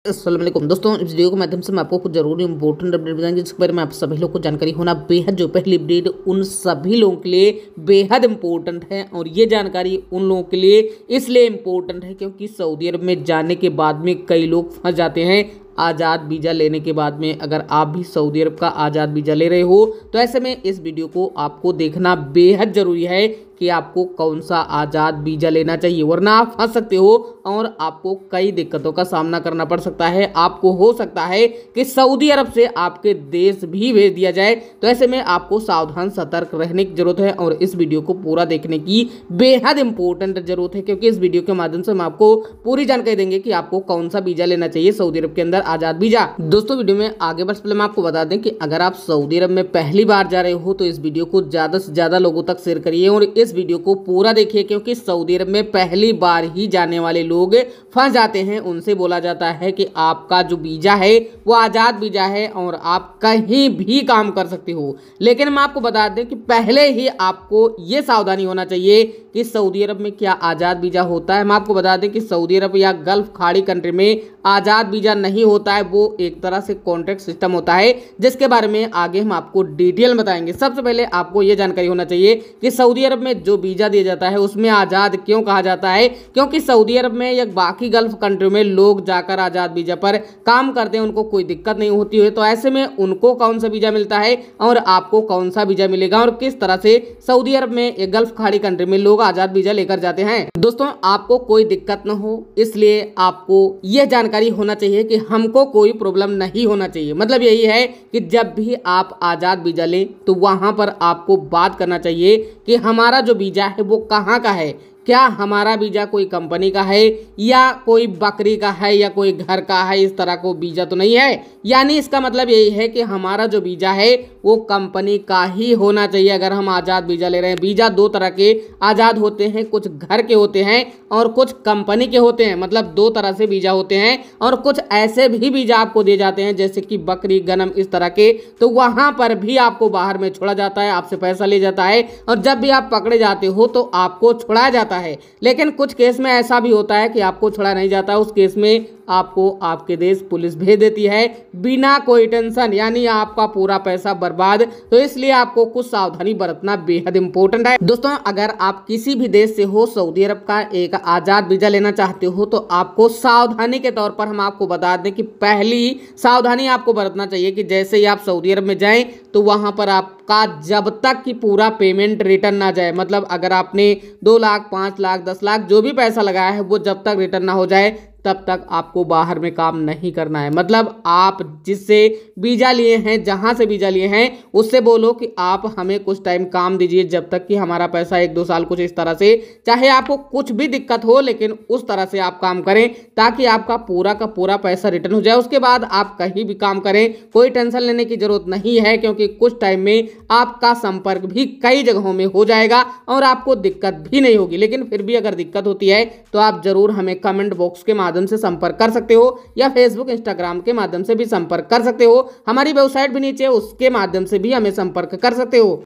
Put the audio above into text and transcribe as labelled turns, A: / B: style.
A: अस्सलाम वालेकुम दोस्तों, इस वीडियो के माध्यम से मैं आपको कुछ जरूरी इंपॉर्टेंट अपडेट बताएंगे जिसके बारे में आप सभी लोग को जानकारी होना बेहद जो पहली अपडेट उन सभी लोगों के लिए बेहद इंपॉर्टेंट है। और ये जानकारी उन लोगों के लिए इसलिए इम्पोर्टेंट है क्योंकि सऊदी अरब में जाने के बाद में कई लोग फंस जाते हैं। आज़ाद वीज़ा लेने के बाद में अगर आप भी सऊदी अरब का आज़ाद वीज़ा ले रहे हो तो ऐसे में इस वीडियो को आपको देखना बेहद ज़रूरी है कि आपको कौन सा आज़ाद वीज़ा लेना चाहिए, वरना आप फंस सकते हो और आपको कई दिक्कतों का सामना करना पड़ सकता है। आपको हो सकता है कि सऊदी अरब से आपके देश भी भेज दिया जाए। तो ऐसे में आपको सावधान सतर्क रहने की जरूरत है और इस वीडियो को पूरा देखने की बेहद इंपॉर्टेंट जरूरत है क्योंकि इस वीडियो के माध्यम से हम आपको पूरी जानकारी देंगे कि आपको कौन सा वीज़ा लेना चाहिए सऊदी अरब के अंदर, आज़ाद वीज़ा। दोस्तों वीडियो में आगे बढ़ने से पहले मैं आपको बता दें कि अगर आप सऊदी अरब में पहली बार जा रहे हो तो इस वीडियो को ज़्यादा से ज़्यादा लोगों तक शेयर करिए और इस वीडियो को पूरा देखिए क्योंकि सऊदी अरब में पहली बार ही जाने वाले लोग फंस जाते हैं। उनसे बोला जाता है कि आपका जो वीज़ा है वो आज़ाद वीज़ा है और आप कहीं भी काम कर सकते हो। लेकिन मैं आपको बता दें कि पहले ही आपको ये सावधानी होना चाहिए कि सऊदी अरब में क्या आज़ाद वीज़ा होता है। मैं आपको बता दें कि सऊदी अरब या गल्फ खाड़ी कंट्री में आज़ाद वीज़ा नहीं होता है, वो एक तरह से कॉन्ट्रैक्ट सिस्टम होता है जिसके बारे में आगे हम आपको डिटेल में बताएंगे। सबसे पहले आपको ये जानकारी होना चाहिए कि सऊदी अरब में जो वीज़ा दिया जाता है उसमें आज़ाद क्यों कहा जाता है, क्योंकि सऊदी अरब में या बाकी गल्फ कंट्री में लोग जाकर आज़ाद वीज़ा पर काम करते हैं, उनको कोई दिक्कत नहीं होती है। तो ऐसे में उनको कौन सा वीज़ा मिलता है और आपको कौन सा वीज़ा मिलेगा और किस तरह से सऊदी अरब में या गल्फ खाड़ी कंट्री में लोग आज़ाद वीज़ा लेकर जाते हैं। दोस्तों आपको कोई दिक्कत न हो इसलिए आपको यह जानकारी होना चाहिए कि हमको कोई प्रॉब्लम नहीं होना चाहिए। मतलब यही है कि जब भी आप आज़ाद वीज़ा लें तो वहां पर आपको बात करना चाहिए कि हमारा जो वीज़ा है वो कहाँ का है, क्या हमारा वीज़ा कोई कंपनी का है या कोई बकरी का है या कोई घर का है, इस तरह को वीज़ा तो नहीं है। यानी इसका मतलब यही है कि हमारा जो वीज़ा है वो कंपनी का ही होना चाहिए अगर हम आज़ाद वीज़ा ले रहे हैं। वीज़ा दो तरह के आज़ाद होते हैं, कुछ घर के होते हैं और कुछ कंपनी के होते हैं। मतलब दो तरह से वीज़ा होते हैं और कुछ ऐसे भी वीज़ा आपको दिए जाते हैं जैसे कि बकरी गनम इस तरह के, तो वहाँ पर भी आपको बाहर में छोड़ा जाता है, आपसे पैसा ले जाता है और जब भी आप पकड़े जाते हो तो आपको छुड़ाया जाता है। लेकिन कुछ केस में ऐसा भी होता है कि आपको छोड़ा नहीं जाता, उस केस में आपको आपके देश पुलिस भेज देती है बिना कोई टेंशन, यानी आपका पूरा पैसा बर्बाद। तो इसलिए आपको कुछ सावधानी बरतना बेहद इंपॉर्टेंट है। दोस्तों अगर आप किसी भी देश से हो सऊदी अरब का एक आज़ाद वीज़ा लेना चाहते हो तो आपको सावधानी के तौर पर हम आपको बता दें कि पहली सावधानी आपको बरतना चाहिए कि जैसे ही आप सऊदी अरब में जाएं तो वहां पर आपका जब तक कि पूरा पेमेंट रिटर्न ना जाए, मतलब अगर आपने 2 लाख 5 लाख 10 लाख जो भी पैसा लगाया है वो जब तक रिटर्न ना हो जाए तब तक आपको बाहर में काम नहीं करना है। मतलब आप जिससे वीज़ा लिए हैं, जहां से वीज़ा लिए हैं, उससे बोलो कि आप हमें कुछ टाइम काम दीजिए जब तक कि हमारा पैसा 1-2 साल कुछ इस तरह से, चाहे आपको कुछ भी दिक्कत हो लेकिन उस तरह से आप काम करें ताकि आपका पूरा का पूरा पैसा रिटर्न हो जाए। उसके बाद आप कहीं भी काम करें, कोई टेंशन लेने की जरूरत नहीं है क्योंकि कुछ टाइम में आपका संपर्क भी कई जगहों में हो जाएगा और आपको दिक्कत भी नहीं होगी। लेकिन फिर भी अगर दिक्कत होती है तो आप जरूर हमें कमेंट बॉक्स के माध्यम से संपर्क कर सकते हो या फेसबुक इंस्टाग्राम के माध्यम से भी संपर्क कर सकते हो। हमारी वेबसाइट भी नीचे उसके माध्यम से भी हमें संपर्क कर सकते हो।